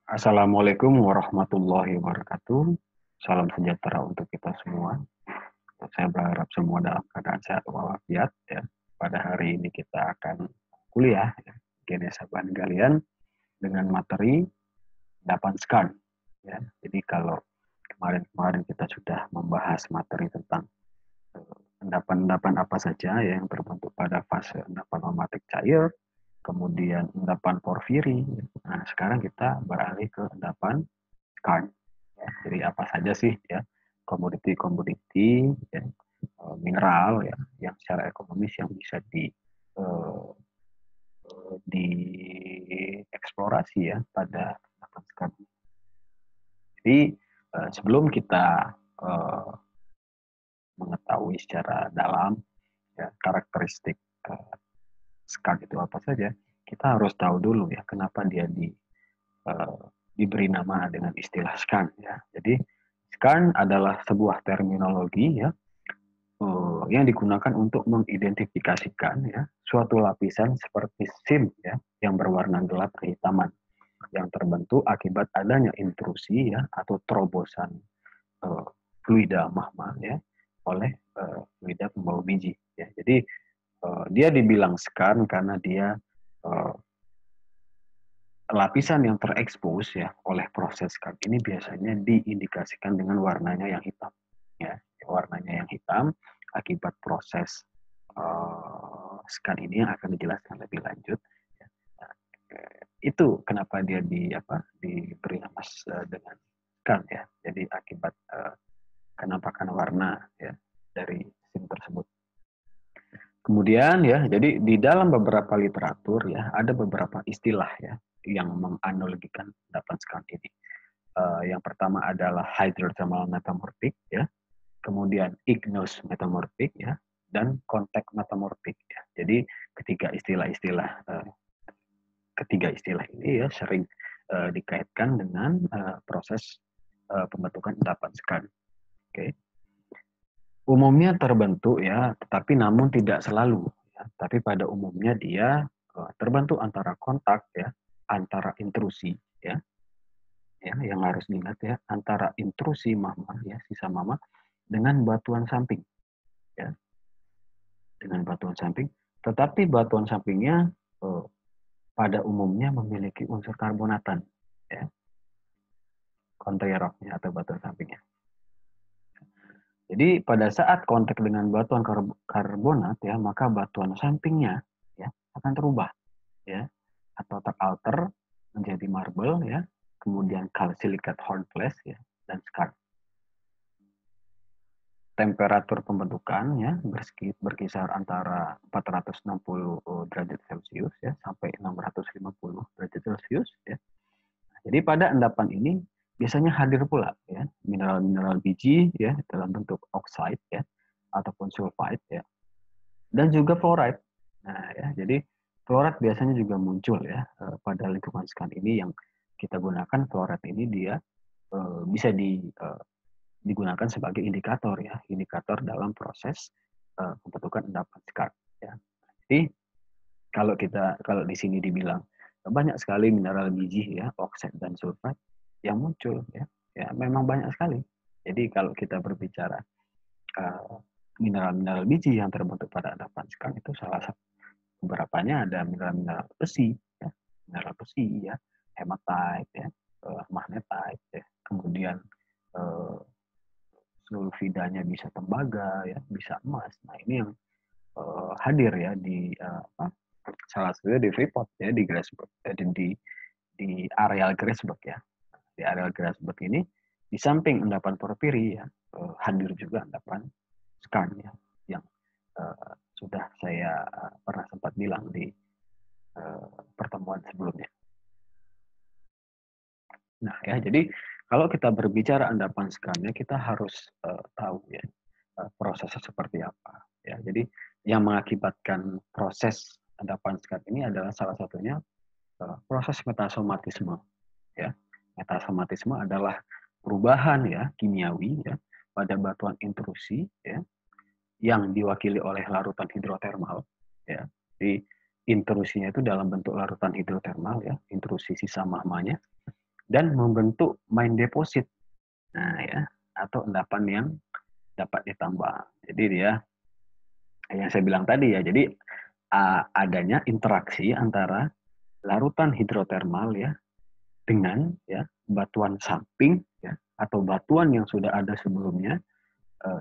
Assalamualaikum warahmatullahi wabarakatuh. Salam sejahtera untuk kita semua. Saya berharap semua dalam keadaan sehat walafiat. Ya. Pada hari ini kita akan kuliah ya, Ganesha Kalian dengan materi endapan scan. Ya. Jadi kalau kemarin-kemarin kita sudah membahas materi tentang endapan-endapan apa saja ya, yang terbentuk pada fase endapan pneumatik cair, kemudian endapan porfiri. Nah, sekarang kita beralih ke endapan scan. Ya, jadi apa saja sih ya komoditi-komoditi ya, mineral ya yang secara ekonomis yang bisa dieksplorasi ya pada endapan scan. Jadi sebelum kita uh, mengetahui secara dalam ya, karakteristik scan itu apa saja, kita harus tahu dulu ya kenapa dia diberi nama dengan istilah scan ya. Jadi scan adalah sebuah terminologi ya yang digunakan untuk mengidentifikasikan ya suatu lapisan seperti SIM ya yang berwarna gelap kehitaman yang terbentuk akibat adanya intrusi ya atau terobosan uh, fluida magma ya oleh fluida pembawa biji ya. Jadi dia dibilang scan karena dia uh, lapisan yang terekspos ya oleh proses scan ini biasanya diindikasikan dengan warnanya yang hitam ya, warnanya yang hitam akibat proses scan ini yang akan dijelaskan lebih lanjut ya. Nah, itu kenapa dia diberi nama dengan scan ya, jadi akibat penampakan warna ya dari SIM tersebut. Kemudian ya, jadi di dalam beberapa literatur ya ada beberapa istilah ya yang menganalogikan endapan scan ini. Yang pertama adalah hydrothermal metamorphic ya, kemudian igneous metamorphic ya, dan contact metamorphic ya. Jadi ketiga istilah ini ya sering dikaitkan dengan proses pembentukan endapan scan. Oke. Umumnya terbentuk ya, tetapi namun tidak selalu. Ya. Tapi pada umumnya dia terbentuk antara kontak ya, antara intrusi ya, yang harus diingat ya, antara intrusi magma ya, sisa magma dengan batuan samping ya, dengan batuan samping. Tetapi batuan sampingnya pada umumnya memiliki unsur karbonatan ya, contour rocknya atau batuan sampingnya. Jadi pada saat kontak dengan batuan karbonat ya, maka batuan sampingnya ya akan terubah ya atau teralter menjadi marble ya, kemudian calcilicate hornblende ya dan skarn. Temperatur pembentukan ya berkisar antara 460 derajat Celcius ya sampai 650 derajat Celcius ya. Jadi pada endapan ini biasanya hadir pula ya mineral-mineral biji ya dalam bentuk oxide ya ataupun sulfide ya dan juga fluoride. Nah ya jadi fluoride biasanya juga muncul ya pada lingkungan scan ini yang kita gunakan. Fluoride ini dia bisa digunakan sebagai indikator ya, indikator dalam proses pembentukan endapan scan ya. Jadi kalau di sini dibilang banyak sekali mineral biji ya, oxide dan sulfat yang muncul ya. Ya memang banyak sekali. Jadi kalau kita berbicara mineral-mineral biji yang terbentuk pada endapan scan itu salah satu beberapanya ada mineral-mineral besi ya, mineral besi ya, hematite ya, magnetite ya, kemudian sulfidanya bisa tembaga ya, bisa emas. Nah ini yang hadir ya di salah satunya di Freeport ya, di Grasberg di areal Grasberg ya. Di areal Grasberg ini di samping endapan porfiri ya hadir juga endapan skarn ya yang sudah saya pernah sempat bilang di pertemuan sebelumnya. Nah ya jadi kalau kita berbicara endapan skarn ya kita harus tahu ya prosesnya seperti apa ya. Jadi yang mengakibatkan proses endapan skarn ini adalah salah satunya proses metasomatisme ya. Metasomatisme adalah perubahan ya kimiawi ya pada batuan intrusi ya yang diwakili oleh larutan hidrotermal ya. Jadi intrusinya itu dalam bentuk larutan hidrotermal ya, intrusi sisa magmanya dan membentuk main deposit. Nah, ya, atau endapan yang dapat ditambah. Jadi dia yang saya bilang tadi ya, jadi adanya interaksi antara larutan hidrotermal ya dengan ya batuan samping ya atau batuan yang sudah ada sebelumnya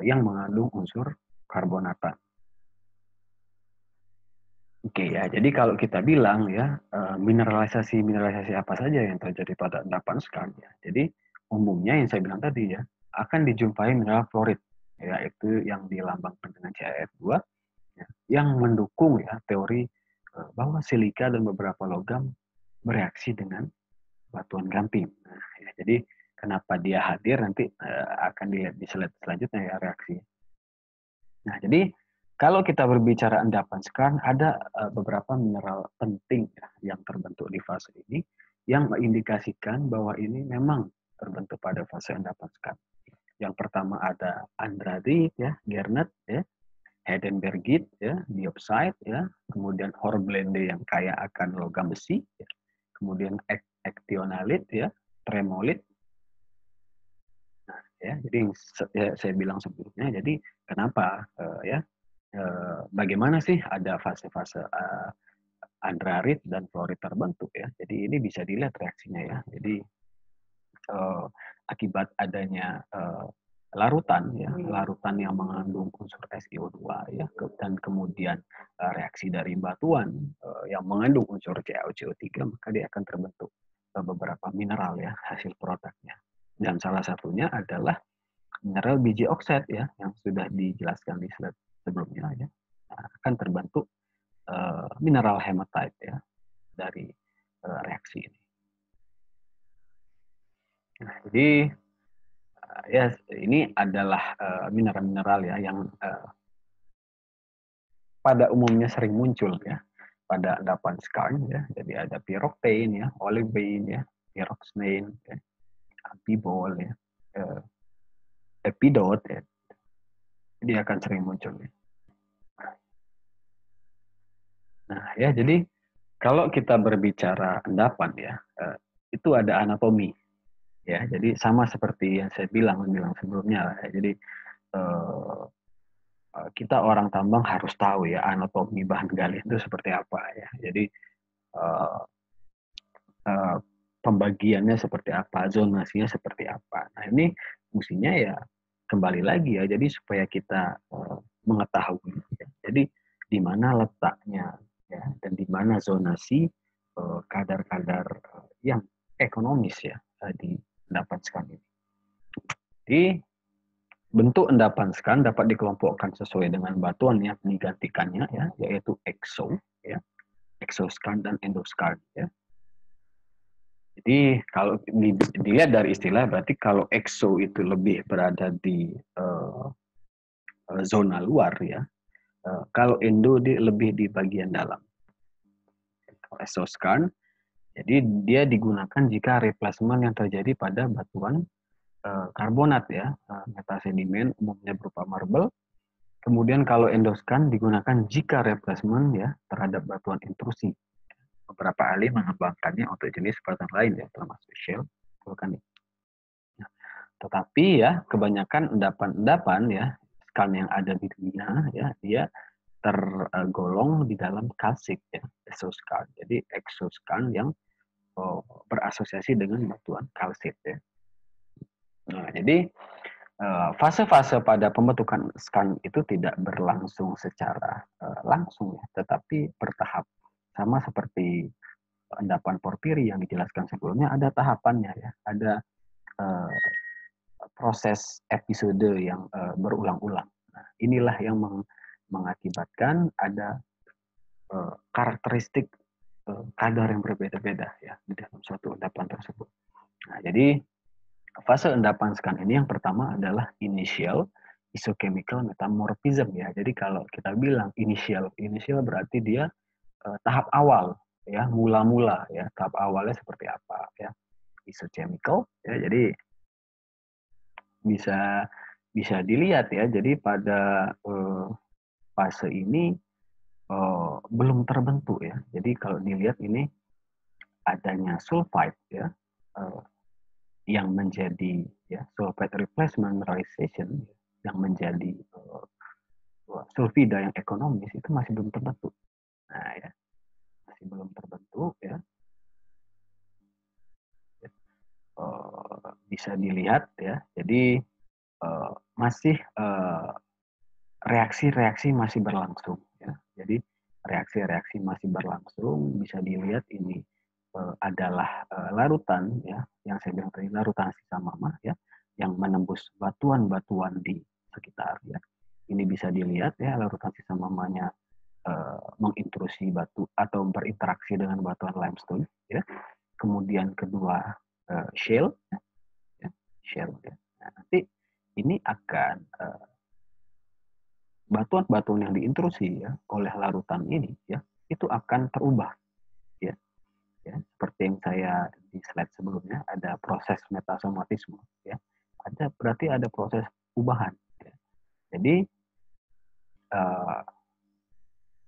yang mengandung unsur karbonatan. Oke ya, jadi kalau kita bilang ya mineralisasi apa saja yang terjadi pada endapan skarn ya. Jadi umumnya yang saya bilang tadi ya akan dijumpai mineral fluorid yaitu yang dilambangkan dengan CaF2 ya, yang mendukung ya teori bahwa silika dan beberapa logam bereaksi dengan batuan gamping. Nah, ya, jadi kenapa dia hadir nanti akan dilihat di slide selanjutnya ya reaksi. Nah, jadi kalau kita berbicara endapan skarn, ada beberapa mineral penting ya, yang terbentuk di fase ini yang mengindikasikan bahwa ini memang terbentuk pada fase endapan skarn. Yang pertama ada andradit ya, garnet ya, heidenbergit ya, diopside ya, kemudian hornblende yang kaya akan logam besi, ya. Kemudian actionalit ya, tremolit. Nah, ya, jadi ya, saya bilang sebelumnya, jadi kenapa ya bagaimana sih ada fase-fase andrarit dan fluorid terbentuk ya. Jadi ini bisa dilihat reaksinya ya. Jadi akibat adanya larutan ya, larutan yang mengandung unsur SiO2 ya dan kemudian reaksi dari batuan yang mengandung unsur CaOCO3 maka dia akan terbentuk beberapa mineral ya hasil produknya. Dan salah satunya adalah mineral biji oksid ya yang sudah dijelaskan di slide sebelumnya ya. Nah, akan terbentuk mineral hematite ya dari reaksi ini. Nah, jadi ya ini adalah mineral-mineral ya yang pada umumnya sering muncul ya pada endapan skarn ya. Jadi ada pyroxene ya, olivine ya, pyroxene ya, amphibol ya, epidot ya. Jadi akan sering muncul ya. Nah, ya jadi kalau kita berbicara endapan ya, itu ada anatomi ya. Jadi sama seperti yang saya bilang sebelumnya ya. Jadi kita orang tambang harus tahu ya anatomi bahan galian itu seperti apa ya. Jadi uh, uh, pembagiannya seperti apa, zonasinya seperti apa. Nah ini fungsinya ya kembali lagi ya. Jadi supaya kita mengetahui. Ya. Jadi di mana letaknya ya dan di mana zonasi kadar-kadar yang ekonomis ya didapatkan ini. Jadi bentuk endapan skarn dapat dikelompokkan sesuai dengan batuan yang digantikannya ya, yaitu exo ya, exoskarn dan endoskarn ya. Jadi kalau dilihat dari istilah berarti kalau exo itu lebih berada di zona luar ya. Kalau endo lebih di bagian dalam. Kalau exoskarn jadi dia digunakan jika replacement yang terjadi pada batuan karbonat ya, metasedimen umumnya berupa marble. Kemudian kalau endoskan digunakan jika replacement ya terhadap batuan intrusi. Beberapa ahli mengembangkannya untuk jenis batuan lain ya, termasuk shale, vulkanik. Nah, tetapi ya kebanyakan endapan-endapan ya skarn yang ada di dunia ya dia tergolong di dalam kalsit ya, exoskarn. Jadi exoskarn yang berasosiasi dengan batuan kalsit ya. Nah, jadi fase-fase pada pembentukan skarn itu tidak berlangsung secara langsung ya, tetapi bertahap. Sama seperti endapan porfiri yang dijelaskan sebelumnya, ada tahapannya ya, ada proses episode yang berulang-ulang. Nah, inilah yang mengakibatkan ada karakteristik kadar yang berbeda-beda ya di dalam suatu endapan tersebut. Nah, jadi fase endapan skarn ini yang pertama adalah initial isochemical metamorphism ya. Jadi kalau kita bilang initial berarti dia tahap awal ya, mula-mula ya. Tahap awalnya seperti apa ya? Isochemical ya. Jadi bisa dilihat ya. Jadi pada fase ini belum terbentuk ya. Jadi kalau dilihat ini adanya sulfide ya. yang menjadi ya sulfate replacement mineralization yang menjadi sulfida yang ekonomis itu masih belum terbentuk. Nah, ya, masih belum terbentuk ya. Bisa dilihat ya. Jadi masih reaksi-reaksi masih berlangsung ya. Jadi reaksi-reaksi masih berlangsung, bisa dilihat ini adalah larutan ya, yang saya bilang tadi larutan sisa mama ya, yang menembus batuan-batuan di sekitar ya. Ini bisa dilihat ya, larutan sisa mamanya mengintrusi batu atau berinteraksi dengan batuan limestone ya. Kemudian kedua shale ya, shale ya. Nah, nanti ini akan batuan-batuan yang diintrusi ya oleh larutan ini ya itu akan terubah ya, ya seperti yang saya di slide sebelumnya ada proses metasomatisme ya, ada berarti ada proses ubahan ya. Jadi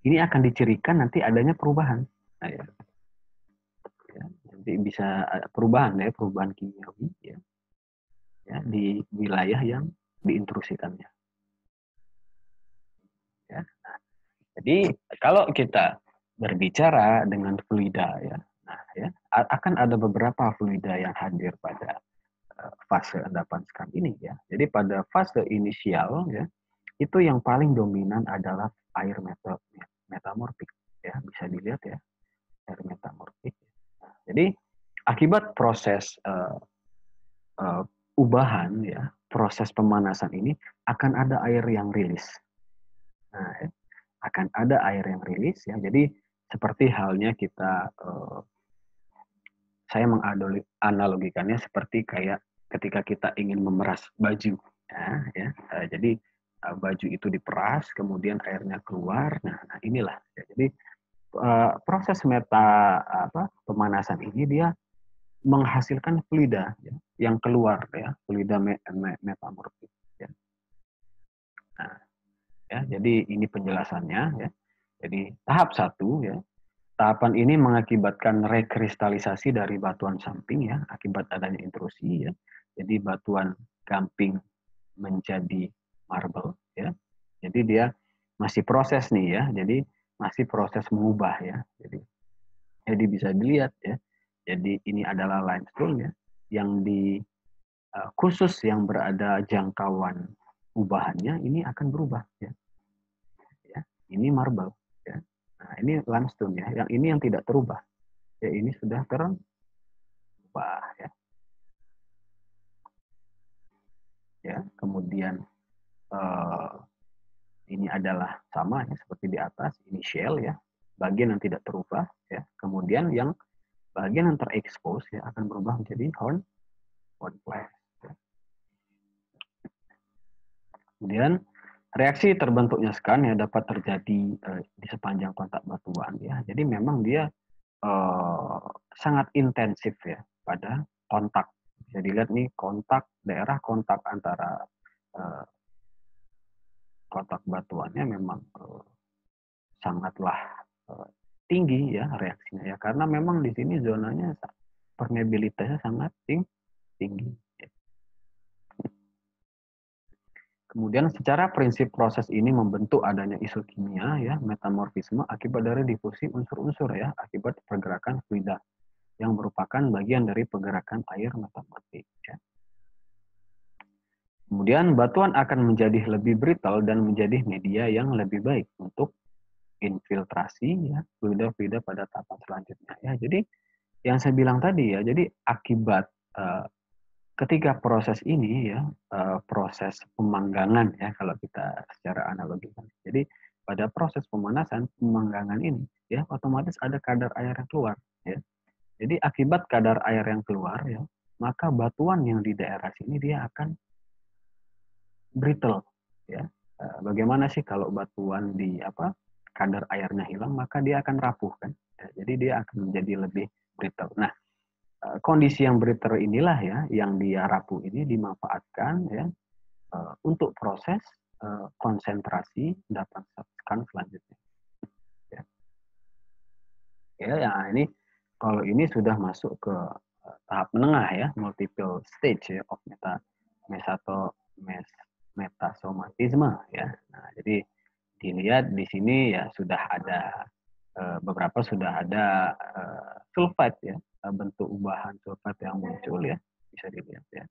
ini akan dicirikan nanti adanya perubahan nah, ya. Ya, nanti bisa perubahan ya, perubahan kimiawi ya, ya di wilayah yang diintrusikannya ya. Jadi kalau kita berbicara dengan fluida ya, nah ya akan ada beberapa fluida yang hadir pada fase endapan sekarang ini ya. Jadi pada fase inisial ya, itu yang paling dominan adalah air metamorfik ya, bisa dilihat ya, air metamorfik. Nah, jadi akibat proses ubahan ya, proses pemanasan ini akan ada air yang rilis. Nah, ya, akan ada air yang rilis ya. Jadi seperti halnya kita saya menganalogikannya seperti kayak ketika kita ingin memeras baju ya. Jadi baju itu diperas kemudian airnya keluar. Nah inilah ya. Jadi proses pemanasan ini dia menghasilkan fluida ya, yang keluar ya, fluida metamorfik ya. Nah, ya jadi ini penjelasannya ya. Jadi tahap 1 ya. Tahapan ini mengakibatkan rekristalisasi dari batuan samping ya, akibat adanya intrusi ya. Jadi batuan gamping menjadi marble ya. Jadi dia masih proses nih ya. Jadi masih proses mengubah ya. Jadi bisa dilihat ya. Jadi ini adalah limestone ya, yang di khusus yang berada jangkauan ubahannya ini akan berubah ya. Ya, ini marble ya. Nah, ini limestone ya. Yang ini yang tidak terubah. Ya, ini sudah terubah ya. Ya, kemudian ini adalah sama ya seperti di atas, ini shell ya. Bagian yang tidak terubah ya. Kemudian yang bagian yang terekspos ya akan berubah menjadi hornblende. Ya. Kemudian reaksi terbentuknya skarn ya dapat terjadi di sepanjang kontak batuan ya. Jadi memang dia sangat intensif ya pada kontak. Bisa dilihat nih daerah kontak antara kontak batuannya memang sangatlah tinggi ya reaksinya ya karena memang di sini zonanya permeabilitasnya sangat tinggi. Kemudian secara prinsip proses ini membentuk adanya isokimia ya, metamorfisme akibat dari difusi unsur-unsur ya, akibat pergerakan fluida yang merupakan bagian dari pergerakan air metamorfik ya. Kemudian batuan akan menjadi lebih brittle dan menjadi media yang lebih baik untuk infiltrasi ya, fluida-fluida pada tahapan selanjutnya ya. Jadi yang saya bilang tadi ya, jadi akibat ketika proses ini ya, proses pemanggangan ya kalau kita secara analogikan. Jadi pada proses pemanggangan ini ya otomatis ada kadar air yang keluar ya. Jadi akibat kadar air yang keluar ya, maka batuan yang di daerah sini dia akan brittle ya. Bagaimana sih kalau batuan di kadar airnya hilang maka dia akan rapuh kan. Ya, jadi dia akan menjadi lebih brittle. Nah, kondisi yang brittle inilah ya yang dia rapuh ini dimanfaatkan ya untuk proses konsentrasi endapan skarn selanjutnya. Ya, ya ini kalau ini sudah masuk ke tahap menengah ya, multiple stage ya, of metasomatisme ya. Nah, jadi dilihat di sini ya sudah ada beberapa sudah ada sulfite ya, bentuk ubahan sulfite yang muncul ya, bisa dilihat ya.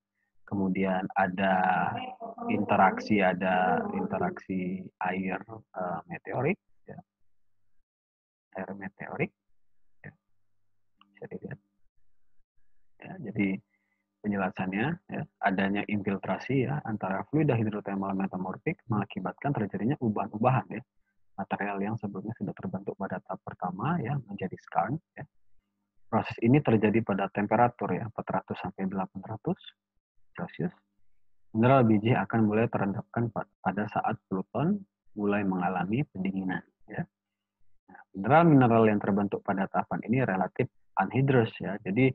Kemudian ada interaksi air meteorik ya, air meteorik ya, bisa dilihat ya. Jadi penjelasannya ya, adanya infiltrasi ya antara fluida hidrotermal metamorfik mengakibatkan terjadinya ubahan-ubahan ya, material yang sebelumnya sudah terbentuk pada tahap pertama ya menjadi skarn ya. Proses ini terjadi pada temperatur ya 400 sampai 800 Celcius. Mineral biji akan mulai terendapkan pada saat pluton mulai mengalami pendinginan ya. Nah, mineral-mineral yang terbentuk pada tahapan ini relatif anhidrous ya. Jadi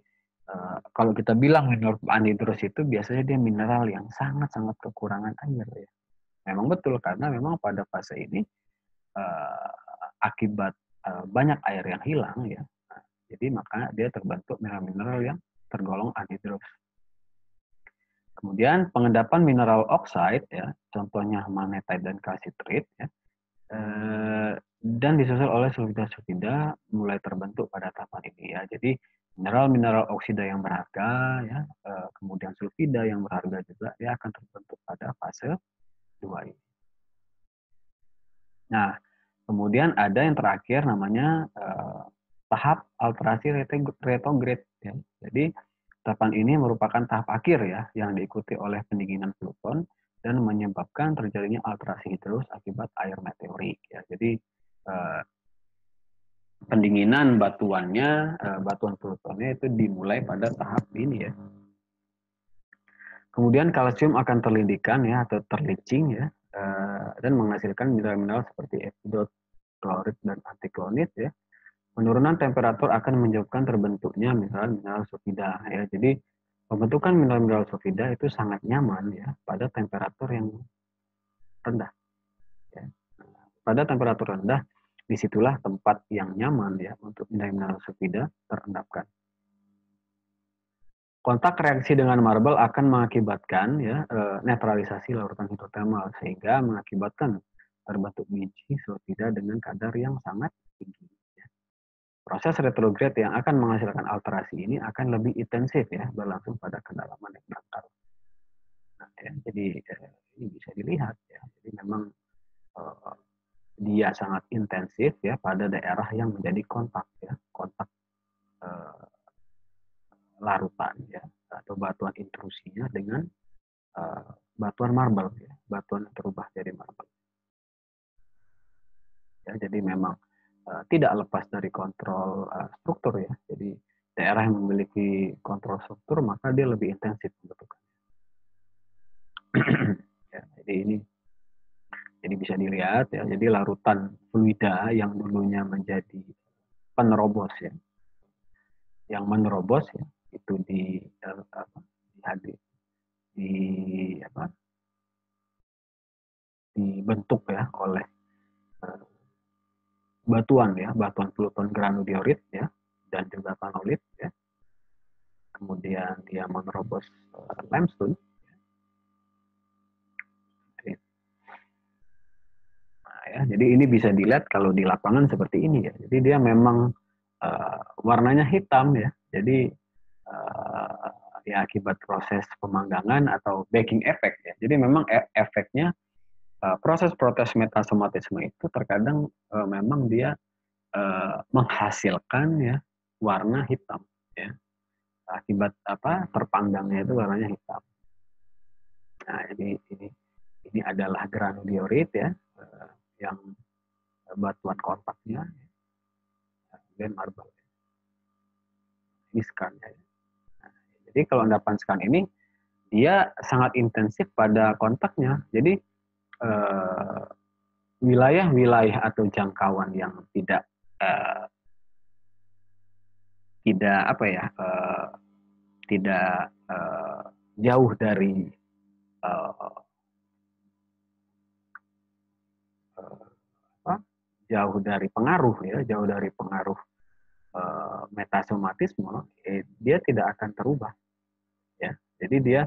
kalau kita bilang mineral anhidrous itu biasanya dia mineral yang sangat-sangat kekurangan air ya. Memang betul karena memang pada fase ini akibat banyak air yang hilang ya. Nah, jadi maka dia terbentuk mineral-mineral yang tergolong anhidrous. Kemudian pengendapan mineral oxide ya, contohnya magnetite dan calcitrate ya, dan disusul oleh sulfida-sulfida mulai terbentuk pada tahapan ini ya. Jadi mineral-mineral oksida yang berharga ya, kemudian sulfida yang berharga juga dia akan terbentuk pada fase 2 ini. Nah, kemudian ada yang terakhir namanya tahap alterasi retrograde ya. Jadi tahapan ini merupakan tahap akhir ya yang diikuti oleh pendinginan pluton dan menyebabkan terjadinya alterasi hidrous akibat air meteorik ya. Jadi pendinginan batuannya, batuan plutonnya itu dimulai pada tahap ini ya. Kemudian kalsium akan terlindikan ya atau terleaching ya dan menghasilkan mineral-mineral seperti epidot, klorid dan antiklonit ya. Penurunan temperatur akan menyebabkan terbentuknya mineral-mineral sulfida ya. Jadi pembentukan mineral-mineral sulfida itu sangat nyaman ya pada temperatur yang rendah. Ya. Pada temperatur rendah, disitulah tempat yang nyaman ya untuk mineral sulfida terendapkan. Kontak reaksi dengan marble akan mengakibatkan ya netralisasi larutan hidrotermal sehingga mengakibatkan terbentuk biji sulfida dengan kadar yang sangat tinggi. Ya. Proses retrograde yang akan menghasilkan alterasi ini akan lebih intensif ya berlangsung pada kedalaman yang dangkal. Nah, ya, jadi ini bisa dilihat ya. Jadi memang dia sangat intensif ya pada daerah yang menjadi kontak ya, kontak larutan ya atau batuan intrusinya dengan batuan marble ya, batuan yang terubah jadi marble. Ya, jadi memang tidak lepas dari kontrol struktur ya. Jadi daerah yang memiliki kontrol struktur maka dia lebih intensif bentukannya. Ya, jadi bisa dilihat ya. Jadi larutan fluida yang dulunya menjadi penerobos ya, yang menerobos ya itu dibentuk ya oleh batuan ya, batuan pluton granodiorit ya dan juga panolit ya. Kemudian dia menerobos limestone. Nah, ya, jadi ini bisa dilihat kalau di lapangan seperti ini ya. Jadi dia memang warnanya hitam ya. Jadi ya akibat proses pemanggangan atau baking effect ya. Jadi memang efeknya proses metasomatisme itu terkadang memang dia menghasilkan ya warna hitam ya. Akibat apa terpanggangnya itu warnanya hitam. Nah, ini adalah granodiorit ya yang batuan kontaknya dan marble. Ini skarn ya. Nah, jadi kalau endapan skarn ini dia sangat intensif pada kontaknya. Jadi wilayah-wilayah atau jangkauan yang tidak apa ya tidak jauh dari jauh dari pengaruh ya, jauh dari pengaruh metasomatisme, dia tidak akan terubah, ya. Jadi dia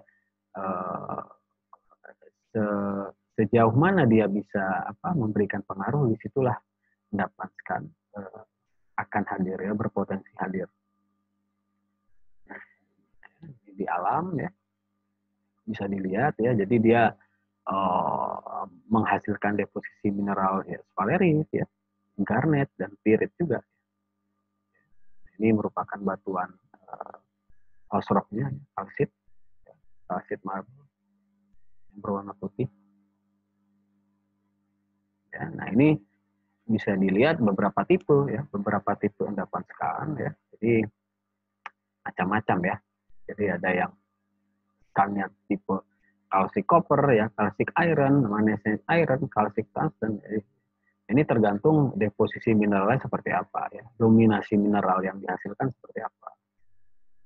sejauh mana dia bisa memberikan pengaruh, disitulah mendapatkan akan hadir, ya, berpotensi hadir di alam, ya, bisa dilihat, ya. Jadi dia menghasilkan deposisi mineral, ya, sphalerite, ya, garnet dan pirit juga. Ini merupakan batuan house rock-nya, kalsit marble yang berwarna putih. Ya, nah ini bisa dilihat beberapa tipe, ya, beberapa tipe endapan skarn, ya. Jadi macam-macam, ya. Jadi ada yang skarnnya tipe kalsik copper, ya, kalsik iron, magnesium iron, kalsik tungsten. Jadi ini tergantung deposisi mineralnya seperti apa, ya, dominasi mineral yang dihasilkan seperti apa.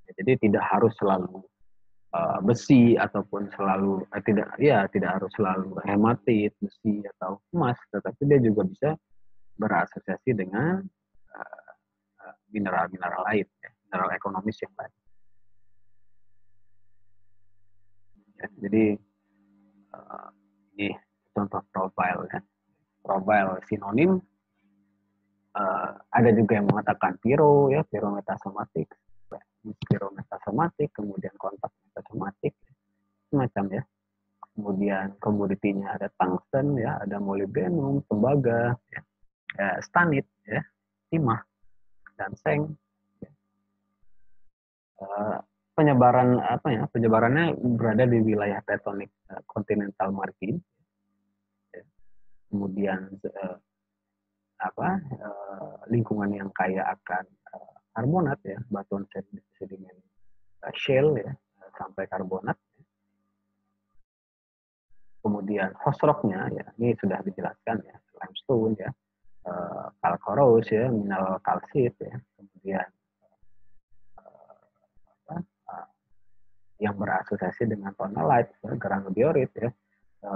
Ya, jadi tidak harus selalu besi ataupun selalu tidak harus selalu hematit, besi atau emas, tetapi dia juga bisa berasosiasi dengan mineral-mineral lain, ya, mineral ekonomis yang lain. Ya, jadi ini contoh profil, ya. Profil sinonim, ada juga yang mengatakan piro, ya, pirometasomatik, kemudian kontak metasomatik, semacam, ya. Kemudian komoditinya ada tungsten, ya, ada molybdenum, tembaga, ya, stanit, ya, timah, dan seng. Penyebarannya berada di wilayah tektonik kontinental margin, ya. Kemudian lingkungan yang kaya akan karbonat, ya, batuan sedimen shale, ya, sampai karbonat. Kemudian host rock-nya, ya, ini sudah dijelaskan, ya, limestone, ya, kalkoros, ya, mineral kalsit, ya, kemudian yang berasosiasi dengan tonalite, ya, granodiorit, ya,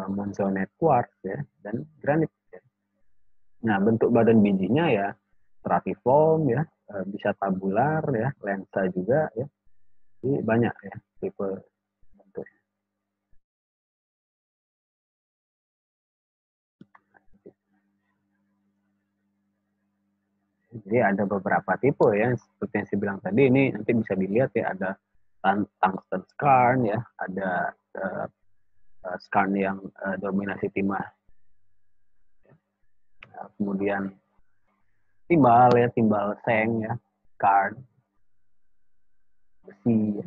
monzonite quartz, ya, dan granit, ya. Nah, bentuk badan bijinya, ya, stratiform, ya, bisa tabular, ya, lensa juga, ya. Jadi banyak, ya, tipe bentuk. Jadi ada beberapa tipe, ya, seperti yang saya bilang tadi, ini nanti bisa dilihat, ya, ada tungsten skarn, ya, ada skarn yang dominasi timah. Kemudian timbal, ya, timbal seng, ya, skarn, besi, ya,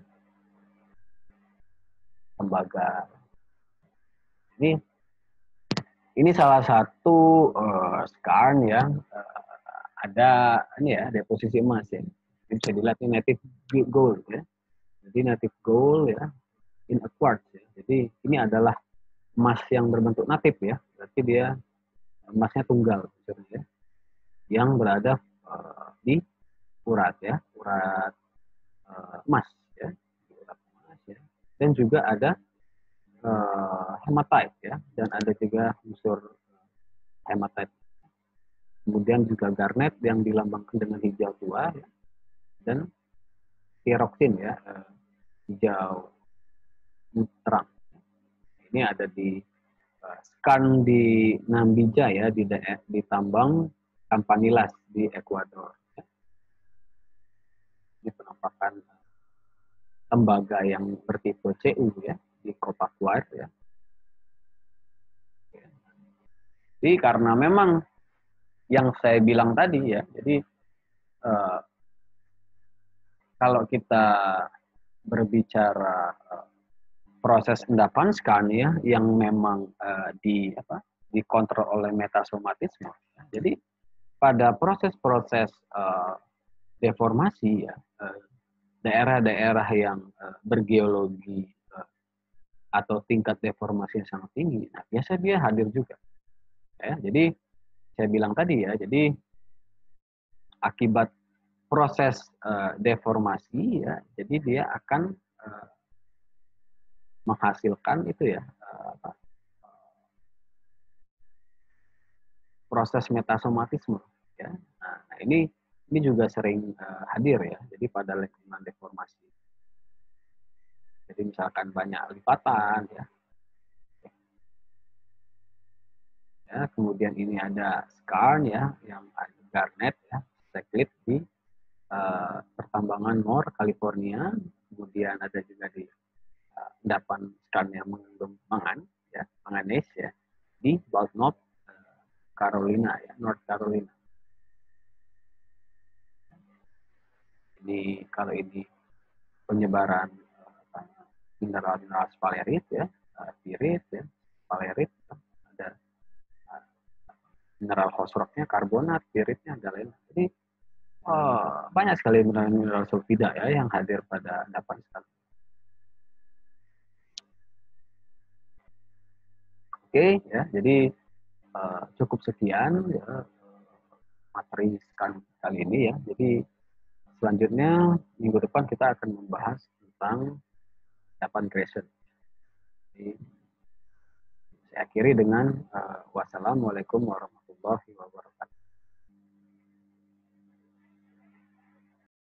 tembaga. Ini salah satu skarn yang ada ini, ya, deposisi emas, ya. Ini bisa dilihat ini native gold, ya. Jadi native gold, ya, in a quartz, ya. Jadi ini adalah emas yang berbentuk natif, ya. Berarti dia emasnya tunggal, ya, yang berada di urat, ya, urat emas, ya. Urat emas, ya. Dan juga ada hematite, ya, dan ada juga unsur hematite. Kemudian juga garnet yang dilambangkan dengan hijau tua, ya, dan pyroxene, ya, hijau terang. Ini ada di skarn di Nambija, ya, di tambang Campanilas di Ekuador. Ini penampakan tembaga yang bertipe CU, ya, di Copa Quartz, ya. Jadi karena memang yang saya bilang tadi, ya, jadi kalau kita berbicara proses endapan skarn, ya, yang memang dikontrol oleh metasomatisme. Jadi pada proses-proses deformasi, ya, daerah-daerah yang bergeologi atau tingkat deformasi yang sangat tinggi, nah, biasanya dia hadir juga. Ya, jadi saya bilang tadi, ya, jadi akibat proses deformasi, ya, jadi dia akan menghasilkan itu, ya, proses metasomatisme, ya. Nah, ini ini juga sering hadir ya. Jadi pada lingkungan deformasi. Jadi misalkan banyak lipatan ya. Ya, kemudian ini ada skarn ya, yang ada garnet ya, seklit di pertambangan Moore, California. Kemudian ada juga di endapan skarn yang mengandung mangan ya, manganes ya, di Baltimore, Carolina ya, North Carolina. Ini kalau ini penyebaran mineral-mineral sphalerite ya, pirit ya, sphalerite, ada mineral fosfornya, karbonat, piritnya, dan lain-lain. Jadi banyak sekali mineral-mineral sulfida ya yang hadir pada endapan skarn. Oke ya, jadi cukup sekian ya, materi kali ini ya. Jadi selanjutnya minggu depan kita akan membahas tentang endapan crescent. Jadi, saya akhiri dengan wassalamualaikum warahmatullahi wabarakatuh.